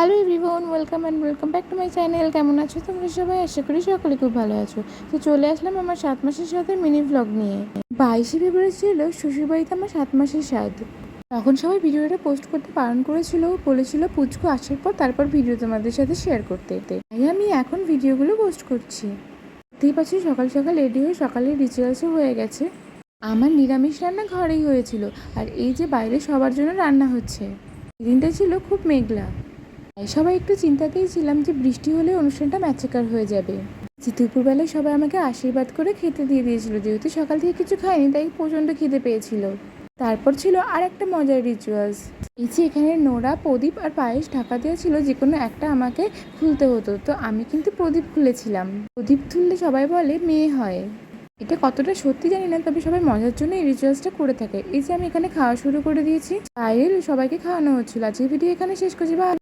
Hello everyone, welcome back to my channel. কেমন আছো তোমরা সবাই? আশা করি সকলে খুব ভালো আছো। তো চলে আসলাম আমার 7 মাসের সাথে মিনি ভ্লগ নিয়ে। 22শে ফেব্রুয়ারি ছিল শ্বশুরবাড়িতে আমার 7 মাসের স্বাদ। তখন সবাই ভিডিওটা পোস্ট করতে বারণ করেছিল, বলেছিল পুচকু আসার পর তারপর ভিডিও তোমাদের সাথে শেয়ার করতে। তাই আমি এখন ভিডিওগুলো পোস্ট করছি। দেখতেই পাচ্ছি সকাল সকাল রেডি হয়ে সকালের রিচুয়ালসও হয়ে গেছে। আমার নিরামিষ রান্না ঘরেই হয়েছিল, আর এই যে বাইরে সবার জন্য রান্না হচ্ছে। দিনটা ছিল খুব মেঘলা, তাই সবাই একটু চিন্তাতেই ছিলাম যে বৃষ্টি হলে অনুষ্ঠানটা ম্যাচেকার হয়ে যাবে। যে দুপুরবেলায় সবাই আমাকে আশীর্বাদ করে খেতে দিয়ে দিয়েছিল, যেহেতু সকাল থেকে কিছু খাইনি তাই প্রচণ্ড খিদে পেয়েছিল। তারপর ছিল আর একটা মজার রিচুয়ালস। এই যে এখানে নোড়া, প্রদীপ আর পায়েস ঢাকা দেওয়া ছিল, যে কোনো একটা আমাকে খুলতে হতো। তো আমি কিন্তু প্রদীপ খুলেছিলাম। প্রদীপ খুললে সবাই বলে মেয়ে হয়। এটা কতটা সত্যি জানি না, তবে সবাই মজার জন্য এই রিচুয়ালসটা করে থাকে। এই যে আমি এখানে খাওয়া শুরু করে দিয়েছি, বাইরে সবাইকে খাওয়ানো হচ্ছিল। আজকের ভিডিও এখানে শেষ করছি।